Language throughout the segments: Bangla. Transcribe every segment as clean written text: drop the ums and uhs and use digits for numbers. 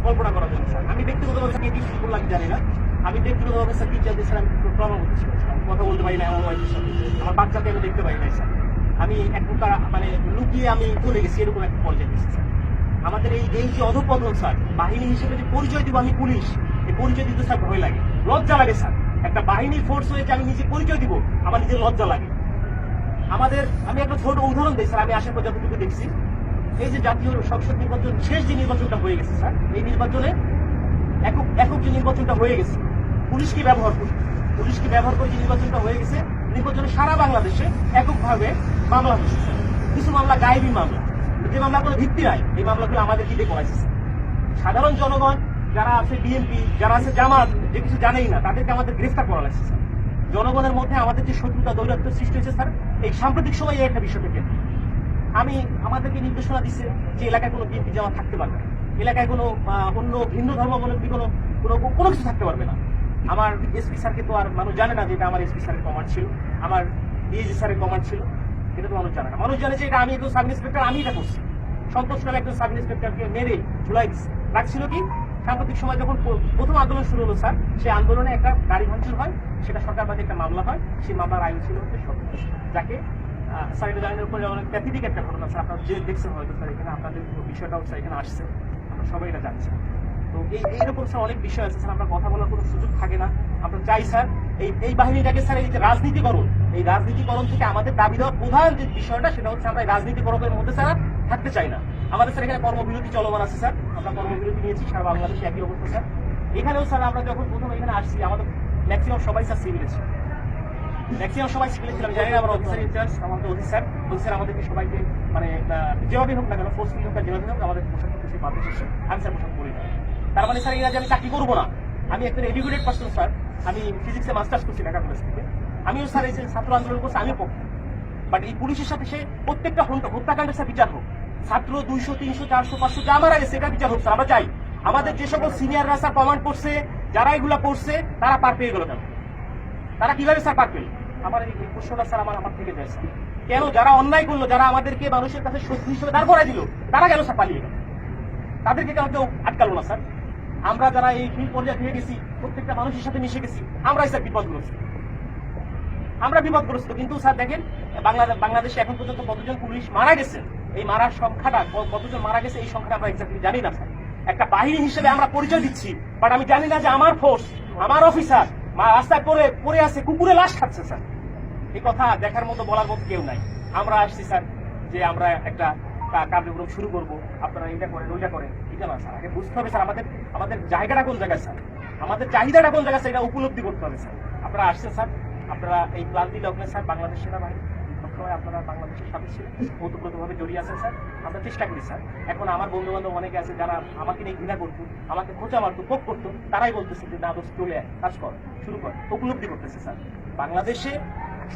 কল্পনা করার জন্য স্যার। আমি ব্যক্তিগতভাবে স্যার এটি কি করলাম জানি না। আমি ব্যক্তিগতভাবে স্যার টিচারদের স্যার আমি প্রমাণ করতে আমি কথা বলতে পারি না আমার ওয়াইফের সাথে, আমার বাচ্চাকে আমি দেখতে পারি না স্যার। আমি এক প্রকার মানে লুকিয়ে আমি চলে গেছি, এরকম একটা পর্যায়ে গেছি স্যার। আমাদের এই যে অধঃপতন স্যার, বাহিনী হিসেবে যে পরিচয় দিব আমি পুলিশ, এই পরিচয় দিতে স্যার ভয় লাগে, লজ্জা লাগে স্যার। একটা বাহিনীর ফোর্স হয়েছে আমি নিজে পরিচয় দিব, আমার নিজের লজ্জা লাগে। আমাদের আমি একটা ছোট উদাহরণ দিই স্যার, আমি আসার পর যতটুকু দেখছি, এই যে জাতীয় সংসদ নির্বাচন শেষ যে নির্বাচনটা হয়ে গেছে স্যার, এই নির্বাচনে একক যে নির্বাচনটা হয়ে গেছে, পুলিশকে ব্যবহার করে যে নির্বাচনটা হয়ে গেছে, নির্বাচনে সারা বাংলাদেশে এককভাবে মামলা হয়েছে স্যার। কিছু মামলা গায়েবী মামলা, যে মামলা কোনো ভিত্তি নাই, এই মামলাগুলো আমাদের দিকে করাইছে স্যার। সাধারণ জনগণ যারা আছে, বিএনপি যারা আছে, জামাত, যে কিছু জানেই না, তাদেরকে আমাদের গ্রেফতার করা লাগছে স্যার। জনগণের মধ্যে আমাদের যে শত্রুতা দৌরাত্ম্য সৃষ্টি হয়েছে স্যার, এই সাম্প্রতিক সময়ে একটা বিষয়টা কেন্দ্র। আমাদেরকে নির্দেশনা দিচ্ছে যে এলাকায় কোনো বিএনপি জামাত থাকতে পারবে না, এলাকায় কোনো অন্য ভিন্ন ধর্মাবলম্বী কোনো কিছু থাকতে পারবে না। আমার এসপি স্যারকে তো আর মানুষ জানে না যে এটা আমার এসপি স্যারের কমান্ড ছিল, আমার ডিএজি স্যারের কমান্ড ছিল, এটা তো মানুষ জানে না। মানুষ জানে যে এটা আমি একজন সাব ইন্সপেক্টর, আমি এটা করছি। সন্তোষ নামে একজন সাব ইন্সপেক্টরকে মেরে ঝুলাই দিচ্ছে। রাখছিল কি, সাম্প্রতিক সময় যখন প্রথম আন্দোলন শুরু হলো স্যার, সেই আন্দোলনে একটা গাড়ি ভাঙচুর হয়, সেটা সরকারবাদী একটা মামলা হয়। সেই মামলার আইন ছিল হচ্ছে সন্তোষ, যাকে স্যার এটা জানেন উপরে অনেক প্যাথেটিক একটা ঘটনা স্যার, আপনারা যে দেখছেন হয়তো স্যার, এখানে আপনাদের বিষয়টাও স্যার এখানে আসছে, আমরা সবাই এটা জানছি। তো এইরকম স্যার অনেক বিষয় আছে স্যার, আমরা কথা বলার কোনো সুযোগ থাকে না। আমরা চাই স্যার এই বাহিনীটাকে স্যার, এই যে রাজনীতিকরণ, এই রাজনীতিকরণ থেকে আমাদের দাবি দেওয়ার প্রধান যে বিষয়টা, সেটা হচ্ছে আমরা এই রাজনীতিকরণের মধ্যে স্যার থাকতে চাই না। আমাদের স্যার এখানে কর্মবিরতি চলমান আছে স্যার, আমরা কর্মবিরতি নিয়েছি সারা বাংলাদেশে একই অবস্থা স্যার। এখানেও স্যার আমরা যখন প্রথম এখানে আসছি, আমাদের ম্যাক্সিমাম সবাই স্যার সিভিলে ছিল, ম্যাক্সিমাম সবাই সিভিলে ছিলাম। জানি না আমার অফিসার ইনচার্জ, আমাদের অফিসার বলছেন আমাদেরকে সবাইকে মানে যেভাবে হোক না কেন, ফোর্সফুল হোক যেভাবে হোক, আমাদের পোশাক করতে সেই বাধ্য শেষে আমি স্যার পোশাক করি না। তার মানে স্যার এরা যে আমি চাকরি করবো না, আমি একটা এডুকেটেড পার্সন স্যার, আমি ফিজিক্সে মাস্টার্স করছি ঢাকা কলেজ থেকে, আমিও স্যার এই যে ছাত্র আন্দোলন করছি, আমিও পক্ষে। বাট এই পুলিশের সাথে সে প্রত্যেকটা হত্যাকাণ্ডের স্যার বিচার হোক, ছাত্র 200, 300, 400, 500 যা মারা গেছে, এটা বিচার হোক স্যার। আমরা চাই আমাদের যে সকল সিনিয়ররা স্যার কমান্ড করছে, যারা এগুলা করছে, তারা পার পেয়ে গেল কেন? তারা কিভাবে স্যার পার পেল? আমার এই প্রশ্নটা স্যার আমার থেকে যায় স্যার। কেন যারা অন্যায় করলো, যারা আমাদেরকে মানুষের কাছে শত্রু হিসেবে দাঁড় করাই দিল, তারা কেন স্যার পালিয়ে গেল? তাদেরকে কেন কেউ আটকালো না স্যার? আমরা যারা এই ফিল্ড পর্যায়ে ফিরে গেছি, প্রত্যেকটা মানুষের সাথে মিশে গেছি, আমরাই স্যার বিপদগ্রস্ত, আমরা বিপদগ্রস্ত। কিন্তু স্যার দেখেন বাংলাদেশে এখন পর্যন্ত কতজন পুলিশ মারা গেছে, এই মারার সংখ্যাটা কতজন মারা গেছে, এই সংখ্যাটা আমরা এক্স্যাক্টলি জানি না স্যার। একটা বাহিনী হিসেবে আমরা পরিচয় দিচ্ছি, বাট আমি জানি না যে আমার ফোর্স, আমার অফিসার রাস্তায় পড়ে আছে, কুকুরে লাশ খাচ্ছে স্যার। এই কথা দেখার মতো, বলার মতো কেউ নাই। আমরা আসছি স্যার যে আমরা একটা কার্যক্রম শুরু করবো, আপনারা এটা করেন ওইটা করেন, এটা না স্যার। আগে বুঝতে হবে স্যার আমাদের জায়গাটা কোন জায়গায় স্যার, আমাদের চাহিদাটা কোন জায়গায় স্যার, এটা উপলব্ধি করতে হবে স্যার। আপনারা আসছেন স্যার, আপনারা এই ক্লান্তি লগ্নে স্যার বাংলাদেশ সেনাবাহিনী সবসময় আপনারা বাংলাদেশের সাথে ছিলেন, ওতপ্রোতভাবে জড়িয়ে আছেন স্যার। আমরা চেষ্টা করি স্যার। এখন আমার বন্ধু বান্ধব অনেকে আছে যারা আমাকে নিয়ে ঘৃণা করতো, আমাকে খোঁচা মারতো, পোক করতো, তারাই বলতেছে যে না দোষ, চলে কাজ কর, শুরু কর, উপলব্ধি করতেছে স্যার। বাংলাদেশে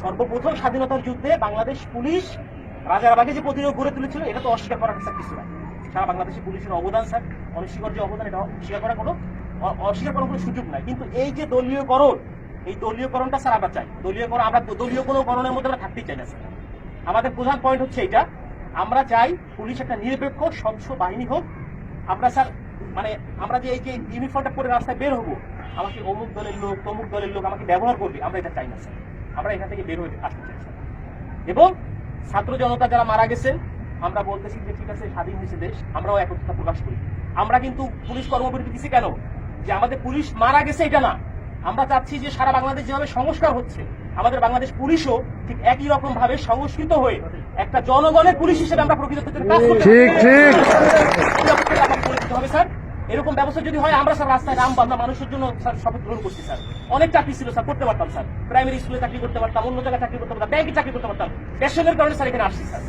সর্বপ্রথম স্বাধীনতার যুদ্ধে বাংলাদেশ পুলিশ রাজারবাগে যে প্রতিরোধ গড়ে তুলেছিল, এটা তো অস্বীকার করার স্যার কিছু নাই। সারা বাংলাদেশের পুলিশের অবদান স্যার, অনস্বীকার যে অবদান, এটা অস্বীকার করার কোনো সুযোগ নাই। কিন্তু এই যে দলীয়করণ, এই দলীয়করণটা স্যার আমরা চাই। আমরা দলীয় কোনো করণের মধ্যে আমরা থাকতেই চাই না স্যার। আমাদের প্রধান পয়েন্ট হচ্ছে এইটা, আমরা চাই পুলিশ একটা নিরপেক্ষ স্বচ্ছ বাহিনী হোক। আমরা স্যার মানে আমরা যে এই যে ইউনিফর্মটা পরে রাস্তায় বের হবো, আমাকে অমুক দলের লোক তমুক দলের লোক আমাকে ব্যবহার করবে, আমরা এটা চাই না স্যার। আমরা এখান থেকে বের হয়ে আসতে চাই স্যার। এবং ছাত্র জনতা যারা মারা গেছেন, আমরা বলতেছি যে ঠিক আছে, স্বাধীন হয়েছে দেশ, আমরাও একত্রতা প্রকাশ করি। আমরা কিন্তু পুলিশ কর্মবিরতি দিচ্ছি কেন? যে আমাদের পুলিশ মারা গেছে এটা না, আমরা চাচ্ছি যে সারা বাংলাদেশ যেভাবে সংস্কার হচ্ছে, আমাদের বাংলাদেশ পুলিশও ঠিক একই রকম ভাবে সংস্কৃত হয়ে একটা জনগণের পুলিশ হিসেবে আমরা প্রকৃত কাজ করতে হবে স্যার। এরকম ব্যবস্থা যদি হয়, আমরা স্যার রাস্তায় আমরা মানুষের জন্য স্যার শপথ গ্রহণ করছি স্যার। অনেক চাকরি ছিল স্যার, করতে পারতাম স্যার, প্রাইমারি স্কুলে চাকরি করতে পারতাম, অন্য জায়গায় চাকরি করতে পারতাম, ব্যাংকে চাকরি করতে পারতাম। প্যাশনের কারণে স্যার এখানে আসছি স্যার।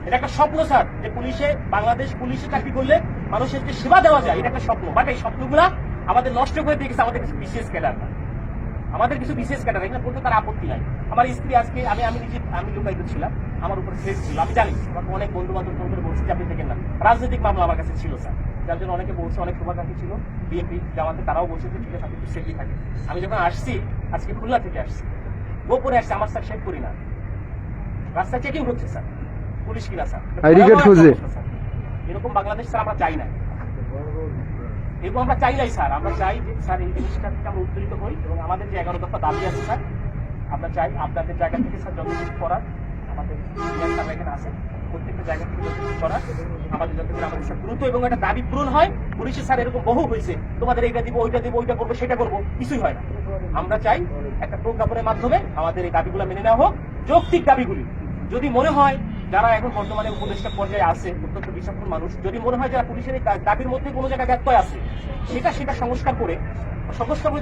এটা একটা স্বপ্ন স্যার, যে বাংলাদেশ পুলিশে চাকরি করলে মানুষের যে সেবা দেওয়া যায়, এটা একটা স্বপ্ন। বাট এই স্বপ্নগুলা আমাদের নষ্ট করে দিয়ে গেছে আমাদের কিছু বিশেষ ক্যাডার, এখানে বলতে তার আপত্তি নাই। আমার স্ত্রী আজকে আমি লুকায়িত ছিলাম, আমার উপর ফেস ছিল, আমি জানি। আমাকে অনেক বন্ধু বান্ধব ফোন করে বলছে যে আপনি দেখেন না, রাজনৈতিক মামলা আমার কাছে ছিল স্যার, যার জন্য অনেকে বলছে, অনেক শুভাকাঙ্ক্ষী ছিল বিএনপি জামাতে, তারাও বলছে যে ঠিক আছে আপনি একটু সেফলি থাকে। আমি যখন আসছি, আজকে খুলনা থেকে আসছি, গোপনে আসছি, আমার স্যার শেভ করি না, রাস্তায় চেকিং হচ্ছে স্যার, পুলিশ কিনা স্যার, এরকম বাংলাদেশ স্যার আমরা চাই না। এবং আমরা চাই নাই স্যার, আমরা চাই যে স্যার এই জিনিসটা থেকে আমরা উত্তেজিত হই এবং আমাদের যে 11 দফা দাবি আছে স্যার, আমরা চাই আপনাদের জায়গা থেকে স্যার যত কিছু করার আমাদের স্যার এখানে আছে, প্রত্যেকটা জায়গা থেকে যত কিছু করার আমাদের যত করে আমাদের স্যার দ্রুত এবং একটা দাবি পূরণ হয়। পুলিশে স্যার এরকম বহু হয়েছে, তোমাদের এইটা দিব, ওইটা দিব, ওইটা করবো, সেটা করবো, কিছুই হয় না। আমরা চাই একটা প্রজ্ঞাপনের মাধ্যমে আমাদের এই দাবিগুলো মেনে নেওয়া হোক, যৌক্তিক দাবিগুলি। যদি মনে হয় যারা এখন বর্তমানে উপদেষ্টা পর্যায়ে আছে, অত্যন্ত বিচক্ষণ মানুষ, যদি মনে হয় যারা পুলিশের এই দাবির মধ্যে কোনো জায়গায় ব্যত্যয় আছে, সেটা সংস্কার করে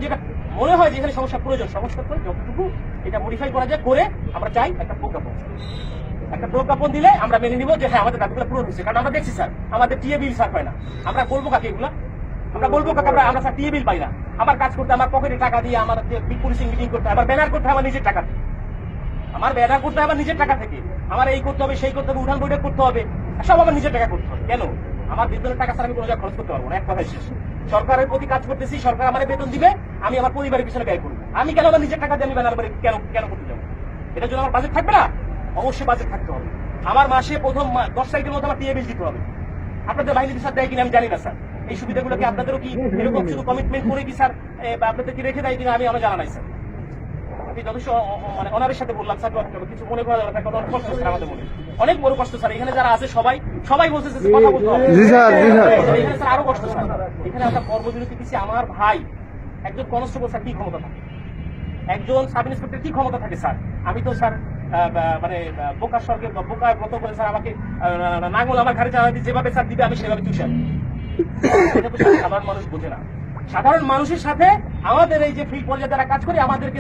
যেটা মনে হয় যেখানে সংস্কার প্রয়োজন, সংস্কার করে যতটুকু এটা মডিফাই করা যায় করে আমরা চাই একটা প্রজ্ঞাপন দিলে আমরা মেনে নিব যে হ্যাঁ আমাদের দাবিগুলো পূরণ হচ্ছে। কারণ আমরা দেখছি স্যার আমাদের টিএ বিল স্যার পাই না, আমরা বলবো কাকে এগুলা, আমরা বলবো কাকে আমরা স্যার টিএ বিল পাই না। আমার কাজ করতে আমার পকেটে টাকা দিয়ে, আমার পুলিশিং মিটিং করতে, আবার ব্যানার করতে আমার নিজের টাকা, আমার ব্যানার করতে আমার নিজের টাকা থেকে, আমার এই করতে হবে, সেই করতে হবে, উঠান বৈঠক করতে হবে, সব আমার নিজের টাকা করতে হবে। কেন? আমার বেতনের টাকা স্যার আমি কোনো জায়গায় খরচ করতে পারবো না। এক কথায় শেষ, সরকারের প্রতি কাজ করতেছি, সরকার আমার বেতন দিবে, আমি আমার পরিবারের পিছনে ব্যয় করবো। আমি কেন আমার নিজের টাকা দিয়ে আমি ব্যানার করে কেন করতে যাবো? এটার জন্য আমার বাজেট থাকবে না? অবশ্যই বাজেট থাকতে হবে। আমার মাসে প্রথম 10 তারিখের মধ্যে আমার টিএ বিল দিতে হবে। আপনাদের বাহিনী স্যার দেয় কিনা আমি জানি না স্যার, এই সুবিধাগুলো কি আপনাদেরও কি এরকম শুধু কমিটমেন্ট করে কি স্যার আপনাদের কি রেখে দেয় কিনা আমার জানা নাই স্যার। আমি যথেষ্ট মানে অনারের সাথে বললাম স্যার, কিছু মনে করা যাবে, অনেক কষ্ট স্যার আমাদের মনে, অনেক বড় কষ্ট স্যার। এখানে যারা আছে সবাই বলছে কথা বলতে হবে, এখানে স্যার আরো কষ্ট স্যার। এখানে একটা কর্মবিরতি দিচ্ছি, আমার ভাই একজন কনস্টেবল স্যার কি ক্ষমতা থাকে, একজন সাব ইন্সপেক্টর কি ক্ষমতা থাকে স্যার? আমি তো স্যার মানে বোকার স্বর্গে বোকার মতো করে স্যার আমাকে নাঙ্গল আমার ঘাড়ে চালাতে যেভাবে স্যার দিবে আমি সেভাবে চুষে আনি। এটা তো সাধারণ মানুষ বোঝে না। সাধারণ মানুষের সাথে আমাদের এই যে ফিল্ড পর্যায়ে যারা কাজ করে আমাদেরকে